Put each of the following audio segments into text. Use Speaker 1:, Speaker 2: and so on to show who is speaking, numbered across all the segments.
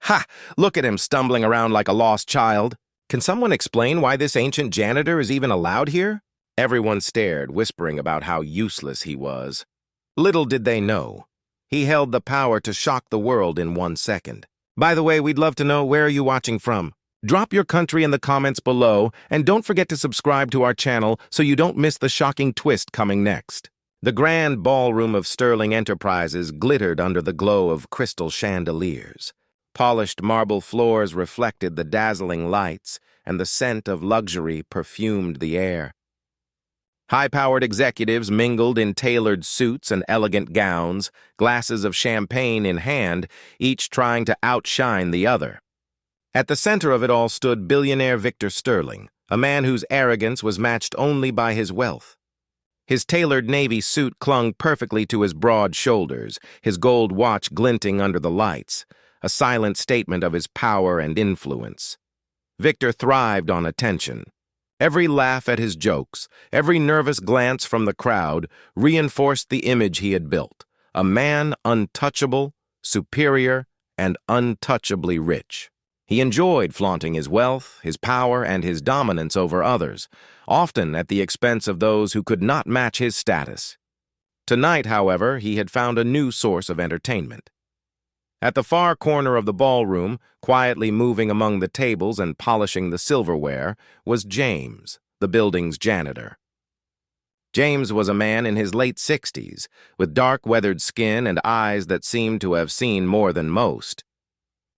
Speaker 1: Ha! Look at him stumbling around like a lost child. Can someone explain why this ancient janitor is even allowed here? Everyone stared, whispering about how useless he was. Little did they know. He held the power to shock the world in 1 second. By the way, we'd love to know, where are you watching from? Drop your country in the comments below, and don't forget to subscribe to our channel so you don't miss the shocking twist coming next. The grand ballroom of Sterling Enterprises glittered under the glow of crystal chandeliers. Polished marble floors reflected the dazzling lights, and the scent of luxury perfumed the air. High-powered executives mingled in tailored suits and elegant gowns, glasses of champagne in hand, each trying to outshine the other. At the center of it all stood billionaire Victor Sterling, a man whose arrogance was matched only by his wealth. His tailored navy suit clung perfectly to his broad shoulders, his gold watch glinting under the lights, a silent statement of his power and influence. Victor thrived on attention. Every laugh at his jokes, every nervous glance from the crowd reinforced the image he had built, a man untouchable, superior, and untouchably rich. He enjoyed flaunting his wealth, his power, and his dominance over others, often at the expense of those who could not match his status. Tonight, however, he had found a new source of entertainment. At the far corner of the ballroom, quietly moving among the tables and polishing the silverware, was James, the building's janitor. James was a man in his late 60s, with dark, weathered skin and eyes that seemed to have seen more than most.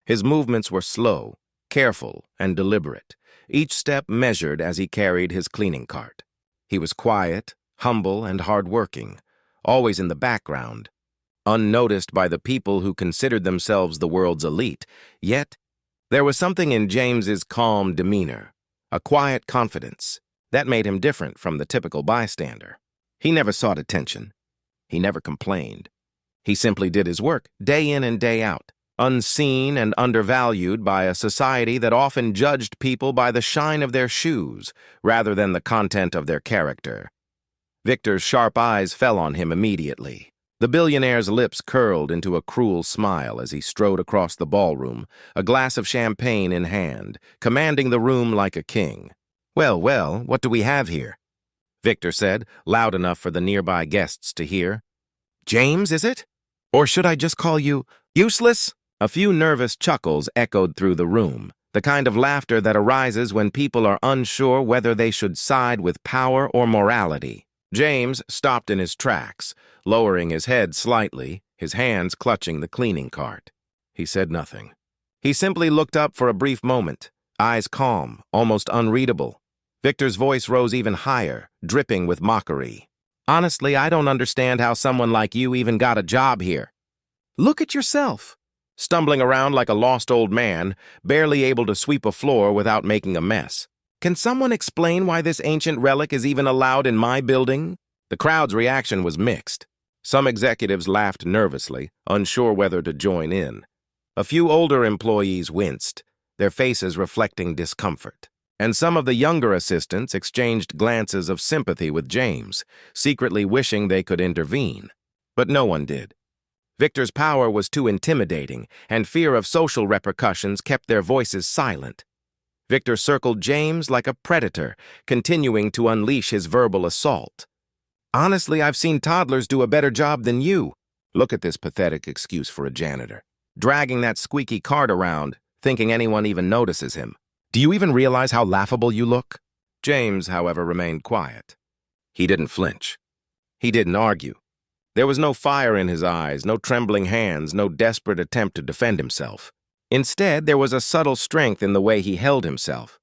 Speaker 1: His movements were slow, careful, and deliberate, each step measured as he carried his cleaning cart. He was quiet, humble, and hard-working, always in the background, unnoticed by the people who considered themselves the world's elite. Yet, there was something in James's calm demeanor, a quiet confidence, that made him different from the typical bystander. He never sought attention. He never complained. He simply did his work, day in and day out, unseen and undervalued by a society that often judged people by the shine of their shoes rather than the content of their character. Victor's sharp eyes fell on him immediately. The billionaire's lips curled into a cruel smile as he strode across the ballroom, a glass of champagne in hand, commanding the room like a king. "Well, well, what do we have here?" Victor said, loud enough for the nearby guests to hear. "James, is it? Or should I just call you useless?" A few nervous chuckles echoed through the room, the kind of laughter that arises when people are unsure whether they should side with power or morality. James stopped in his tracks, lowering his head slightly, his hands clutching the cleaning cart. He said nothing. He simply looked up for a brief moment, eyes calm, almost unreadable. Victor's voice rose even higher, dripping with mockery. "Honestly, I don't understand how someone like you even got a job here. Look at yourself, stumbling around like a lost old man, barely able to sweep a floor without making a mess. Can someone explain why this ancient relic is even allowed in my building?" The crowd's reaction was mixed. Some executives laughed nervously, unsure whether to join in. A few older employees winced, their faces reflecting discomfort. And some of the younger assistants exchanged glances of sympathy with James, secretly wishing they could intervene. But no one did. Victor's power was too intimidating, and fear of social repercussions kept their voices silent. Victor circled James like a predator, continuing to unleash his verbal assault. "Honestly, I've seen toddlers do a better job than you." Look at this pathetic excuse for a janitor, dragging that squeaky cart around, thinking anyone even notices him. "Do you even realize how laughable you look?" James, however, remained quiet. He didn't flinch. He didn't argue. There was no fire in his eyes, no trembling hands, no desperate attempt to defend himself. Instead, there was a subtle strength in the way he held himself,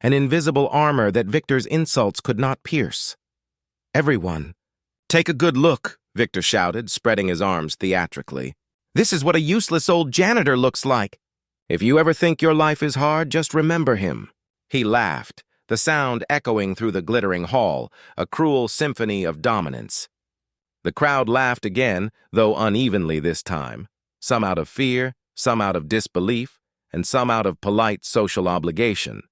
Speaker 1: an invisible armor that Victor's insults could not pierce. "Everyone, take a good look," Victor shouted, spreading his arms theatrically. "This is what a useless old janitor looks like. If you ever think your life is hard, just remember him." He laughed, the sound echoing through the glittering hall, a cruel symphony of dominance. The crowd laughed again, though unevenly this time, some out of fear, some out of disbelief, and some out of polite social obligation.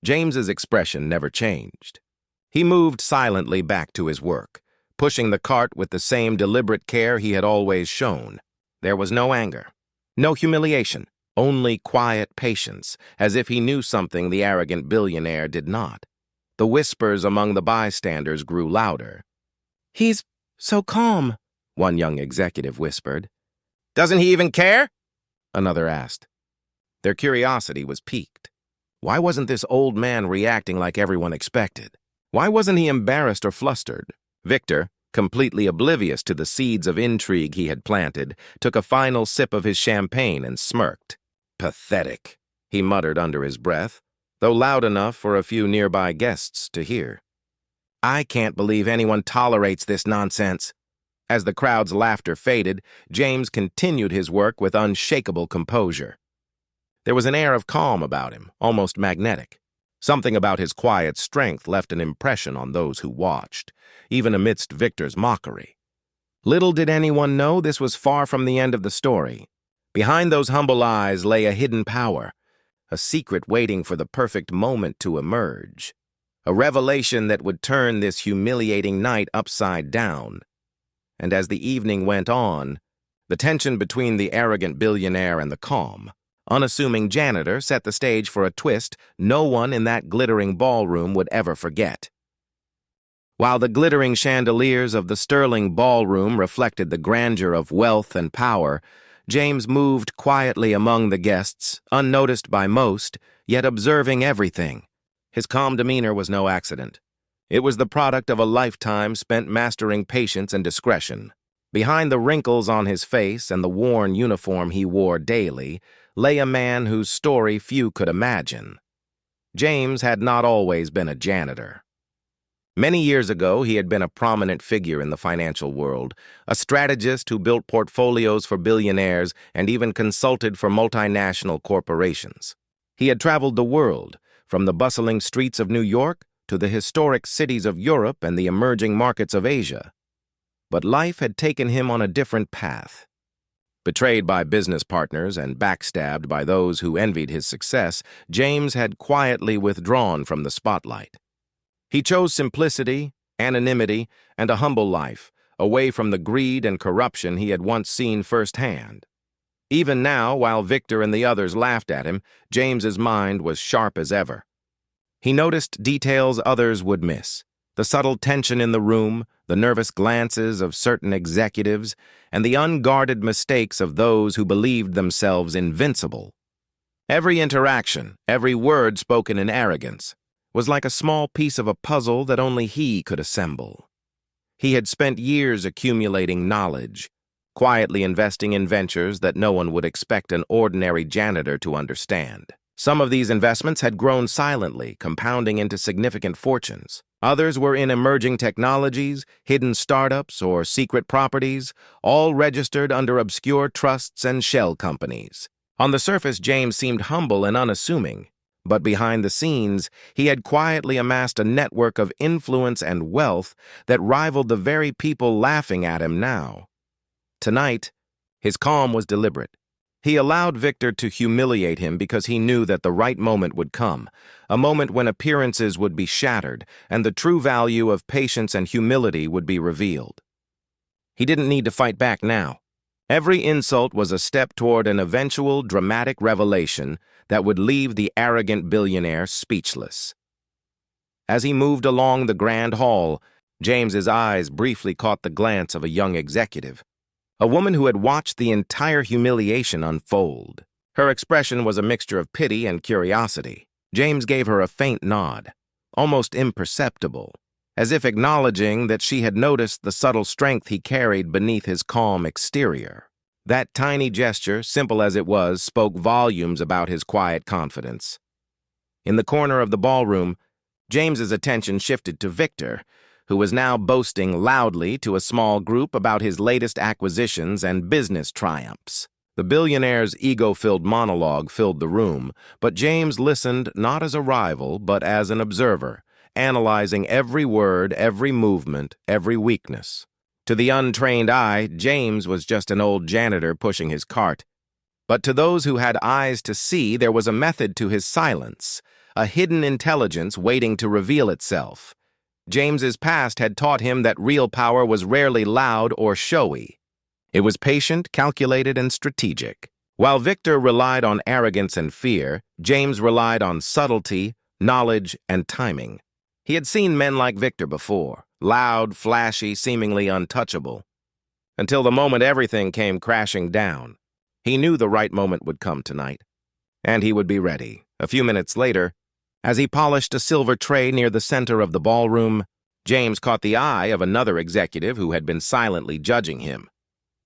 Speaker 1: James's expression never changed. He moved silently back to his work, pushing the cart with the same deliberate care he had always shown. There was no anger, no humiliation, Only quiet patience, as if he knew something the arrogant billionaire did not. The whispers among the bystanders grew louder. "He's so calm," one young executive whispered. "Doesn't he even care?" another asked. Their curiosity was piqued. Why wasn't this old man reacting like everyone expected? Why wasn't he embarrassed or flustered? Victor, completely oblivious to the seeds of intrigue he had planted, took a final sip of his champagne and smirked. "Pathetic," he muttered under his breath, though loud enough for a few nearby guests to hear. "I can't believe anyone tolerates this nonsense." As the crowd's laughter faded, James continued his work with unshakable composure. There was an air of calm about him, almost magnetic. Something about his quiet strength left an impression on those who watched, even amidst Victor's mockery. Little did anyone know this was far from the end of the story. Behind those humble eyes lay a hidden power, a secret waiting for the perfect moment to emerge, a revelation that would turn this humiliating night upside down. And as the evening went on, the tension between the arrogant billionaire and the calm, unassuming janitor set the stage for a twist no one in that glittering ballroom would ever forget. While the glittering chandeliers of the sterling ballroom reflected the grandeur of wealth and power, James moved quietly among the guests, unnoticed by most, yet observing everything. His calm demeanor was no accident. It was the product of a lifetime spent mastering patience and discretion. Behind the wrinkles on his face and the worn uniform he wore daily lay a man whose story few could imagine. James had not always been a janitor. Many years ago, he had been a prominent figure in the financial world, a strategist who built portfolios for billionaires and even consulted for multinational corporations. He had traveled the world, from the bustling streets of New York to the historic cities of Europe and the emerging markets of Asia. But life had taken him on a different path. Betrayed by business partners and backstabbed by those who envied his success, James had quietly withdrawn from the spotlight. He chose simplicity, anonymity, and a humble life, away from the greed and corruption he had once seen firsthand. Even now, while Victor and the others laughed at him, James's mind was sharp as ever. He noticed details others would miss: the subtle tension in the room, the nervous glances of certain executives, and the unguarded mistakes of those who believed themselves invincible. Every interaction, every word spoken in arrogance, was like a small piece of a puzzle that only he could assemble. He had spent years accumulating knowledge, quietly investing in ventures that no one would expect an ordinary janitor to understand. Some of these investments had grown silently, compounding into significant fortunes. Others were in emerging technologies, hidden startups, or secret properties, all registered under obscure trusts and shell companies. On the surface, James seemed humble and unassuming, but behind the scenes, he had quietly amassed a network of influence and wealth that rivaled the very people laughing at him now. Tonight, his calm was deliberate. He allowed Victor to humiliate him because he knew that the right moment would come, a moment when appearances would be shattered and the true value of patience and humility would be revealed. He didn't need to fight back now. Every insult was a step toward an eventual dramatic revelation that would leave the arrogant billionaire speechless. As he moved along the grand hall, James's eyes briefly caught the glance of a young executive, a woman who had watched the entire humiliation unfold. Her expression was a mixture of pity and curiosity. James gave her a faint nod, almost imperceptible, as if acknowledging that she had noticed the subtle strength he carried beneath his calm exterior. That tiny gesture, simple as it was, spoke volumes about his quiet confidence. In the corner of the ballroom, James's attention shifted to Victor, who was now boasting loudly to a small group about his latest acquisitions and business triumphs. The billionaire's ego-filled monologue filled the room, but James listened not as a rival, but as an observer, analyzing every word, every movement, every weakness. To the untrained eye, James was just an old janitor pushing his cart. But to those who had eyes to see, there was a method to his silence, a hidden intelligence waiting to reveal itself. James's past had taught him that real power was rarely loud or showy. It was patient, calculated, and strategic. While Victor relied on arrogance and fear, James relied on subtlety, knowledge, and timing. He had seen men like Victor before, loud, flashy, seemingly untouchable. Until the moment everything came crashing down. He knew the right moment would come tonight, and he would be ready. A few minutes later, as he polished a silver tray near the center of the ballroom, James caught the eye of another executive who had been silently judging him.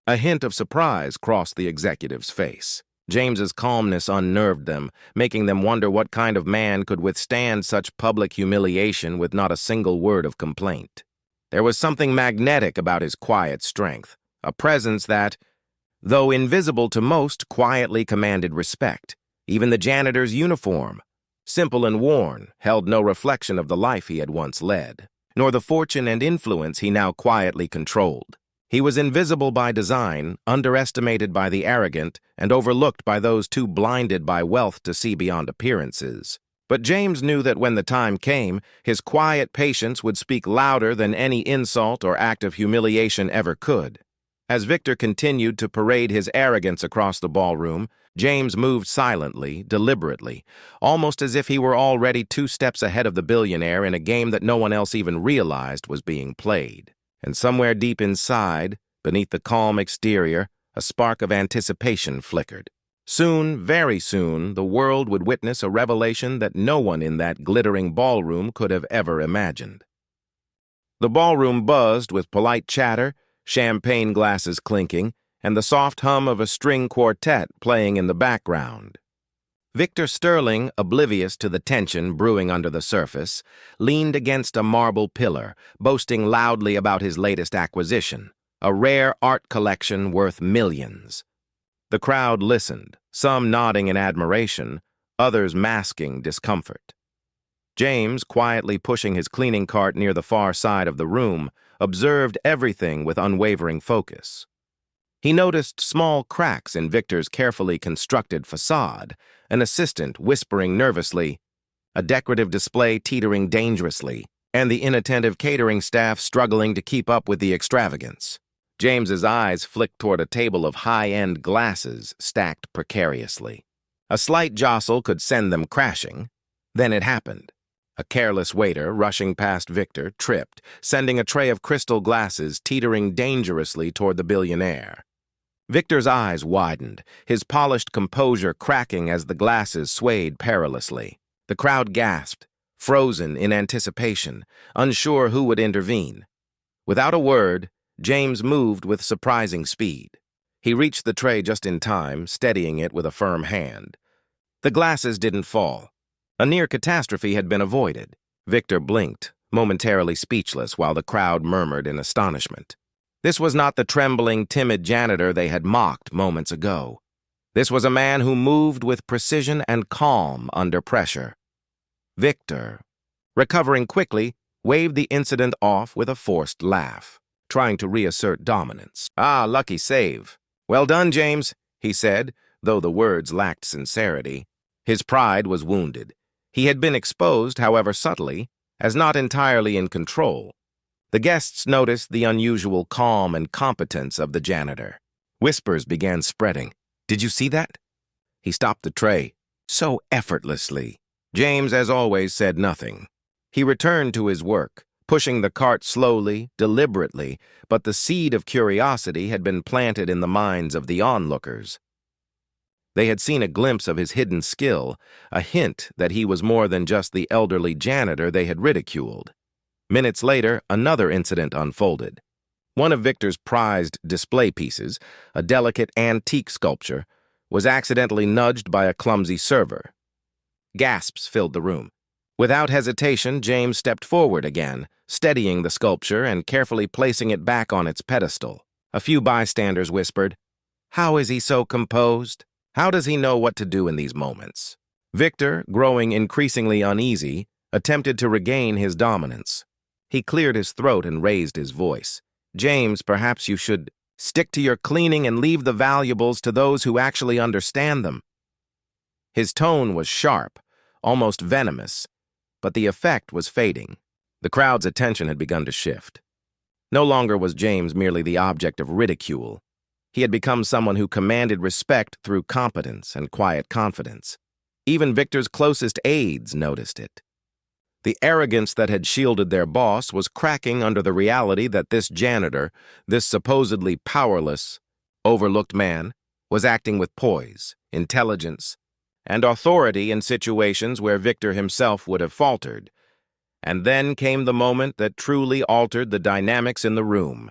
Speaker 1: A hint of surprise crossed the executive's face. James's calmness unnerved them, making them wonder what kind of man could withstand such public humiliation with not a single word of complaint. There was something magnetic about his quiet strength, a presence that, though invisible to most, quietly commanded respect. Even the janitor's uniform, simple and worn, held no reflection of the life he had once led, nor the fortune and influence he now quietly controlled. He was invisible by design, underestimated by the arrogant, and overlooked by those too blinded by wealth to see beyond appearances. But James knew that when the time came, his quiet patience would speak louder than any insult or act of humiliation ever could. As Victor continued to parade his arrogance across the ballroom, James moved silently, deliberately, almost as if he were already 2 steps ahead of the billionaire in a game that no one else even realized was being played. And somewhere deep inside, beneath the calm exterior, a spark of anticipation flickered. Soon, very soon, the world would witness a revelation that no one in that glittering ballroom could have ever imagined. The ballroom buzzed with polite chatter, champagne glasses clinking, and the soft hum of a string quartet playing in the background. Victor Sterling, oblivious to the tension brewing under the surface, leaned against a marble pillar, boasting loudly about his latest acquisition, a rare art collection worth millions. The crowd listened, some nodding in admiration, others masking discomfort. James, quietly pushing his cleaning cart near the far side of the room, observed everything with unwavering focus. He noticed small cracks in Victor's carefully constructed facade, an assistant whispering nervously, a decorative display teetering dangerously, and the inattentive catering staff struggling to keep up with the extravagance. James's eyes flicked toward a table of high-end glasses stacked precariously. A slight jostle could send them crashing. Then it happened. A careless waiter, rushing past Victor, tripped, sending a tray of crystal glasses teetering dangerously toward the billionaire. Victor's eyes widened, his polished composure cracking as the glasses swayed perilously. The crowd gasped, frozen in anticipation, unsure who would intervene. Without a word, James moved with surprising speed. He reached the tray just in time, steadying it with a firm hand. The glasses didn't fall. A near catastrophe had been avoided. Victor blinked, momentarily speechless, while the crowd murmured in astonishment. This was not the trembling, timid janitor they had mocked moments ago. This was a man who moved with precision and calm under pressure. Victor, recovering quickly, waved the incident off with a forced laugh, trying to reassert dominance. "Ah, lucky save. Well done, James," he said, though the words lacked sincerity. His pride was wounded. He had been exposed, however subtly, as not entirely in control. The guests noticed the unusual calm and competence of the janitor. Whispers began spreading. "Did you see that?" He stopped the tray, so effortlessly. James, as always, said nothing. He returned to his work, pushing the cart slowly, deliberately, but the seed of curiosity had been planted in the minds of the onlookers. They had seen a glimpse of his hidden skill, a hint that he was more than just the elderly janitor they had ridiculed. Minutes later, another incident unfolded. One of Victor's prized display pieces, a delicate antique sculpture, was accidentally nudged by a clumsy server. Gasps filled the room. Without hesitation, James stepped forward again, steadying the sculpture and carefully placing it back on its pedestal. A few bystanders whispered, "How is he so composed? How does he know what to do in these moments?" Victor, growing increasingly uneasy, attempted to regain his dominance. He cleared his throat and raised his voice. "James, perhaps you should stick to your cleaning and leave the valuables to those who actually understand them." His tone was sharp, almost venomous, but the effect was fading. The crowd's attention had begun to shift. No longer was James merely the object of ridicule. He had become someone who commanded respect through competence and quiet confidence. Even Victor's closest aides noticed it. The arrogance that had shielded their boss was cracking under the reality that this janitor, this supposedly powerless, overlooked man, was acting with poise, intelligence, and authority in situations where Victor himself would have faltered. And then came the moment that truly altered the dynamics in the room.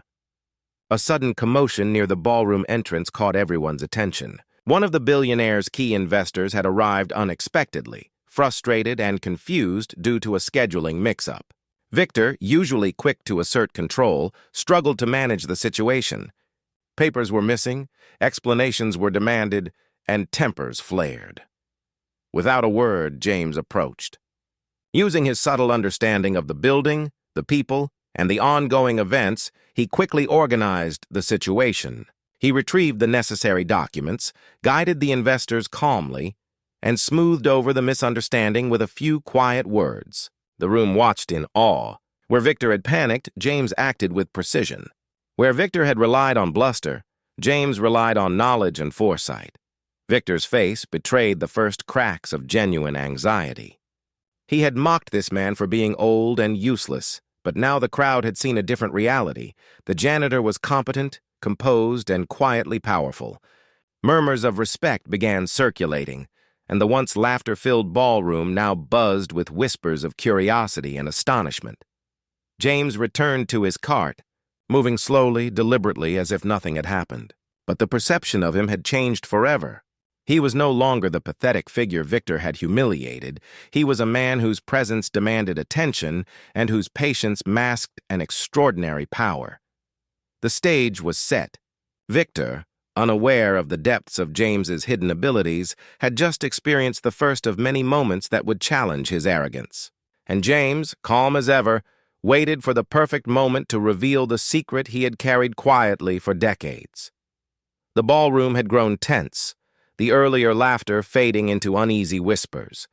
Speaker 1: A sudden commotion near the ballroom entrance caught everyone's attention. One of the billionaire's key investors had arrived unexpectedly, frustrated and confused due to a scheduling mix-up. Victor, usually quick to assert control, struggled to manage the situation. Papers were missing, explanations were demanded, and tempers flared. Without a word, James approached. Using his subtle understanding of the building, the people, and the ongoing events, he quickly organized the situation. He retrieved the necessary documents, guided the investors calmly, and smoothed over the misunderstanding with a few quiet words. The room watched in awe. Where Victor had panicked, James acted with precision. Where Victor had relied on bluster, James relied on knowledge and foresight. Victor's face betrayed the first cracks of genuine anxiety. He had mocked this man for being old and useless, but now the crowd had seen a different reality. The janitor was competent, composed, and quietly powerful. Murmurs of respect began circulating, and the once laughter-filled ballroom now buzzed with whispers of curiosity and astonishment. James returned to his cart, moving slowly, deliberately, as if nothing had happened. But the perception of him had changed forever. He was no longer the pathetic figure Victor had humiliated. He was a man whose presence demanded attention and whose patience masked an extraordinary power. The stage was set. Victor, unaware of the depths of James's hidden abilities, had just experienced the first of many moments that would challenge his arrogance. And James, calm as ever, waited for the perfect moment to reveal the secret he had carried quietly for decades. The ballroom had grown tense, the earlier laughter fading into uneasy whispers.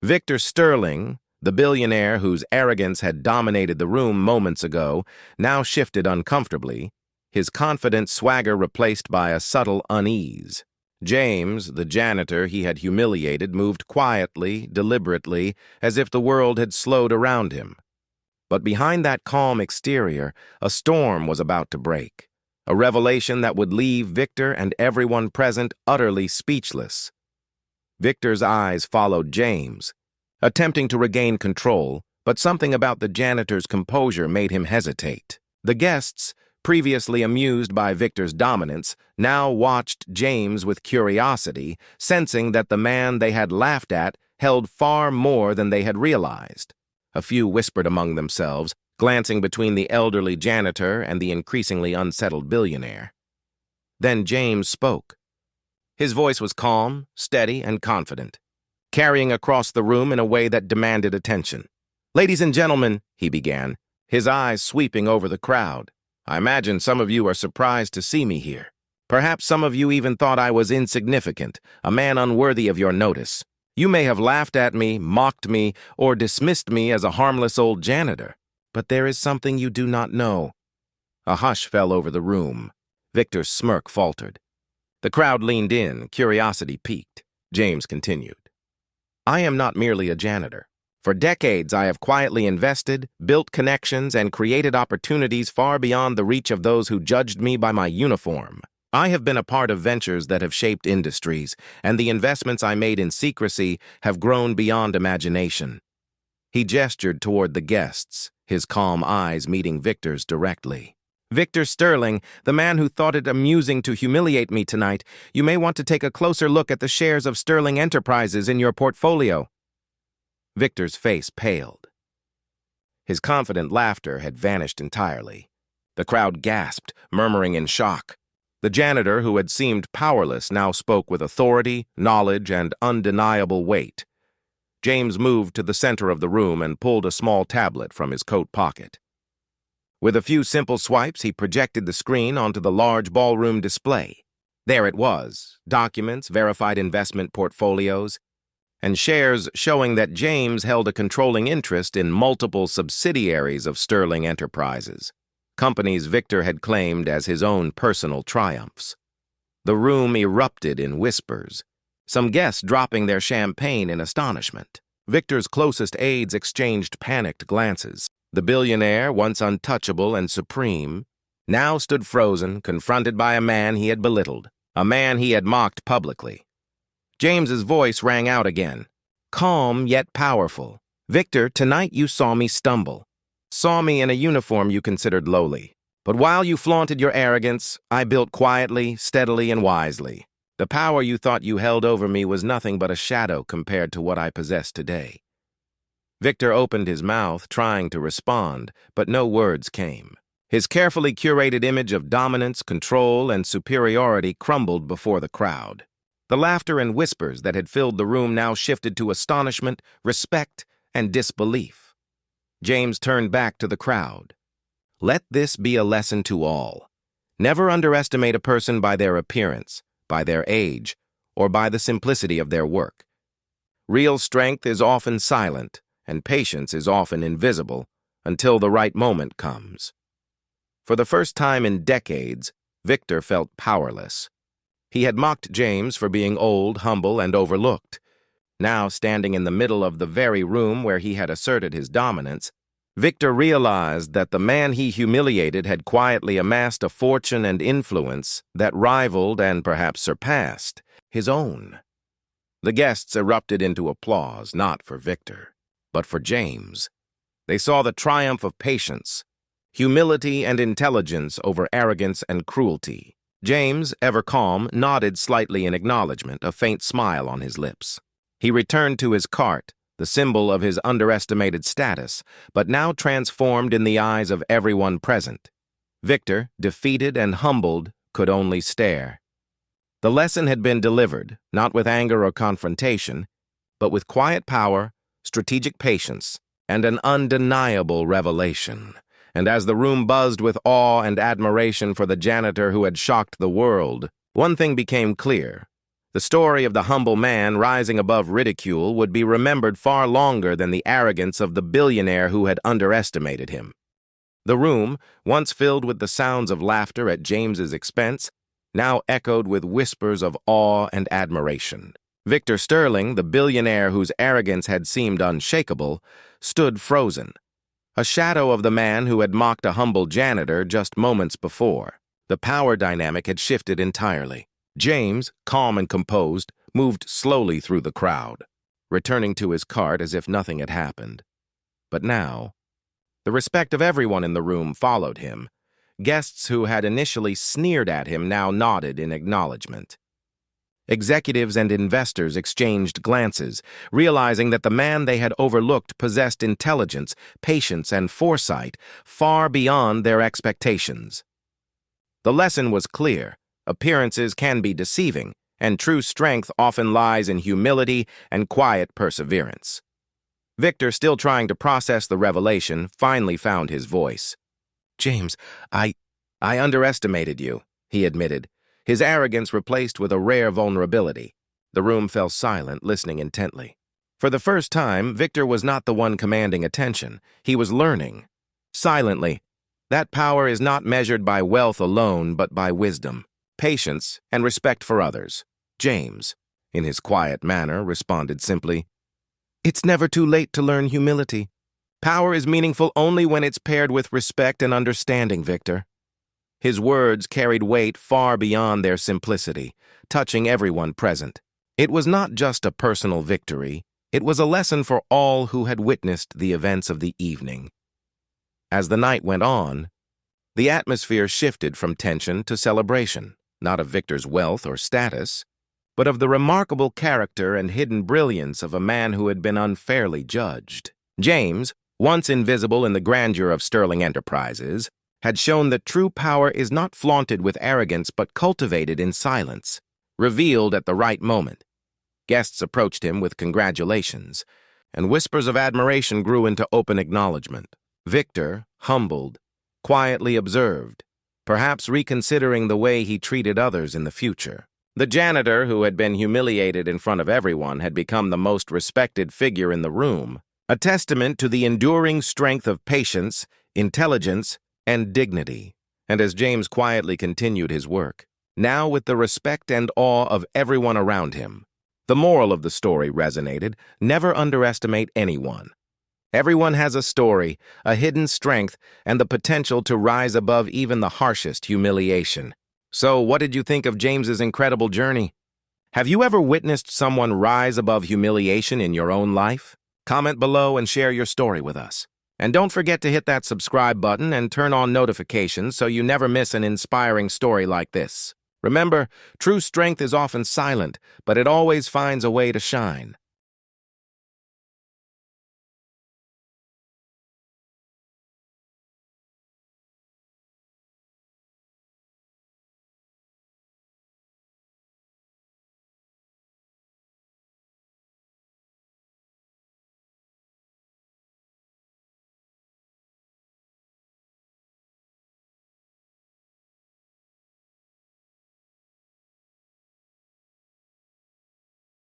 Speaker 1: Victor Sterling, the billionaire whose arrogance had dominated the room moments ago, now shifted uncomfortably, his confident swagger replaced by a subtle unease. James, the janitor he had humiliated, moved quietly, deliberately, as if the world had slowed around him. But behind that calm exterior, a storm was about to break. A revelation that would leave Victor and everyone present utterly speechless. Victor's eyes followed James, attempting to regain control, but something about the janitor's composure made him hesitate. The guests, previously amused by Victor's dominance, now watched James with curiosity, sensing that the man they had laughed at held far more than they had realized. A few whispered among themselves, glancing between the elderly janitor and the increasingly unsettled billionaire. Then James spoke. His voice was calm, steady, and confident, carrying across the room in a way that demanded attention. "Ladies and gentlemen," he began, his eyes sweeping over the crowd, "I imagine some of you are surprised to see me here. Perhaps some of you even thought I was insignificant, a man unworthy of your notice. You may have laughed at me, mocked me, or dismissed me as a harmless old janitor. But there is something you do not know." A hush fell over the room. Victor's smirk faltered. The crowd leaned in, curiosity piqued. James continued. "I am not merely a janitor. For decades, I have quietly invested, built connections, and created opportunities far beyond the reach of those who judged me by my uniform. I have been a part of ventures that have shaped industries, and the investments I made in secrecy have grown beyond imagination." He gestured toward the guests, his calm eyes meeting Victor's directly. "Victor Sterling, the man who thought it amusing to humiliate me tonight, you may want to take a closer look at the shares of Sterling Enterprises in your portfolio." Victor's face paled. His confident laughter had vanished entirely. The crowd gasped, murmuring in shock. The janitor, who had seemed powerless, now spoke with authority, knowledge, and undeniable weight. James moved to the center of the room and pulled a small tablet from his coat pocket. With a few simple swipes, he projected the screen onto the large ballroom display. There it was, documents, verified investment portfolios, and shares showing that James held a controlling interest in multiple subsidiaries of Sterling Enterprises, companies Victor had claimed as his own personal triumphs. The room erupted in whispers, some guests dropping their champagne in astonishment. Victor's closest aides exchanged panicked glances. The billionaire, once untouchable and supreme, now stood frozen, confronted by a man he had belittled, a man he had mocked publicly. James's voice rang out again, calm yet powerful. "Victor, tonight you saw me stumble. Saw me in a uniform you considered lowly. But while you flaunted your arrogance, I built quietly, steadily, and wisely. The power you thought you held over me was nothing but a shadow compared to what I possess today." Victor opened his mouth, trying to respond, but no words came. His carefully curated image of dominance, control, and superiority crumbled before the crowd. The laughter and whispers that had filled the room now shifted to astonishment, respect, and disbelief. James turned back to the crowd. "Let this be a lesson to all. Never underestimate a person by their appearance, by their age, or by the simplicity of their work. Real strength is often silent, and patience is often invisible, until the right moment comes." For the first time in decades, Victor felt powerless. He had mocked James for being old, humble, and overlooked. Now, standing in the middle of the very room where he had asserted his dominance, Victor realized that the man he humiliated had quietly amassed a fortune and influence that rivaled and perhaps surpassed his own. The guests erupted into applause, not for Victor, but for James. They saw the triumph of patience, humility and intelligence over arrogance and cruelty. James, ever calm, nodded slightly in acknowledgement, a faint smile on his lips. He returned to his cart, the symbol of his underestimated status, but now transformed in the eyes of everyone present. Victor, defeated and humbled, could only stare. The lesson had been delivered, not with anger or confrontation, but with quiet power, strategic patience, and an undeniable revelation. And as the room buzzed with awe and admiration for the janitor who had shocked the world, one thing became clear. The story of the humble man rising above ridicule would be remembered far longer than the arrogance of the billionaire who had underestimated him. The room, once filled with the sounds of laughter at James's expense, now echoed with whispers of awe and admiration. Victor Sterling, the billionaire whose arrogance had seemed unshakable, stood frozen, a shadow of the man who had mocked a humble janitor just moments before. The power dynamic had shifted entirely. James, calm and composed, moved slowly through the crowd, returning to his cart as if nothing had happened. But now, the respect of everyone in the room followed him. Guests who had initially sneered at him now nodded in acknowledgement. Executives and investors exchanged glances, realizing that the man they had overlooked possessed intelligence, patience, and foresight far beyond their expectations. The lesson was clear. Appearances can be deceiving, and true strength often lies in humility and quiet perseverance. Victor, still trying to process the revelation, finally found his voice. "James, I underestimated you," he admitted, his arrogance replaced with a rare vulnerability. The room fell silent, listening intently. For the first time, Victor was not the one commanding attention. He was learning. Silently. That power is not measured by wealth alone, but by wisdom, patience, and respect for others. James, in his quiet manner, responded simply, "It's never too late to learn humility. Power is meaningful only when it's paired with respect and understanding, Victor." His words carried weight far beyond their simplicity, touching everyone present. It was not just a personal victory, it was a lesson for all who had witnessed the events of the evening. As the night went on, the atmosphere shifted from tension to celebration, not of Victor's wealth or status, but of the remarkable character and hidden brilliance of a man who had been unfairly judged. James, once invisible in the grandeur of Sterling Enterprises, had shown that true power is not flaunted with arrogance but cultivated in silence, revealed at the right moment. Guests approached him with congratulations, and whispers of admiration grew into open acknowledgement. Victor, humbled, quietly observed, perhaps reconsidering the way he treated others in the future. The janitor, who had been humiliated in front of everyone, had become the most respected figure in the room, a testament to the enduring strength of patience, intelligence, and dignity. And as James quietly continued his work, now with the respect and awe of everyone around him. The moral of the story resonated: never underestimate anyone. Everyone has a story, a hidden strength, and the potential to rise above even the harshest humiliation. So, what did you think of James's incredible journey? Have you ever witnessed someone rise above humiliation in your own life? Comment below and share your story with us. And don't forget to hit that subscribe button and turn on notifications so you never miss an inspiring story like this. Remember, true strength is often silent, but it always finds a way to shine.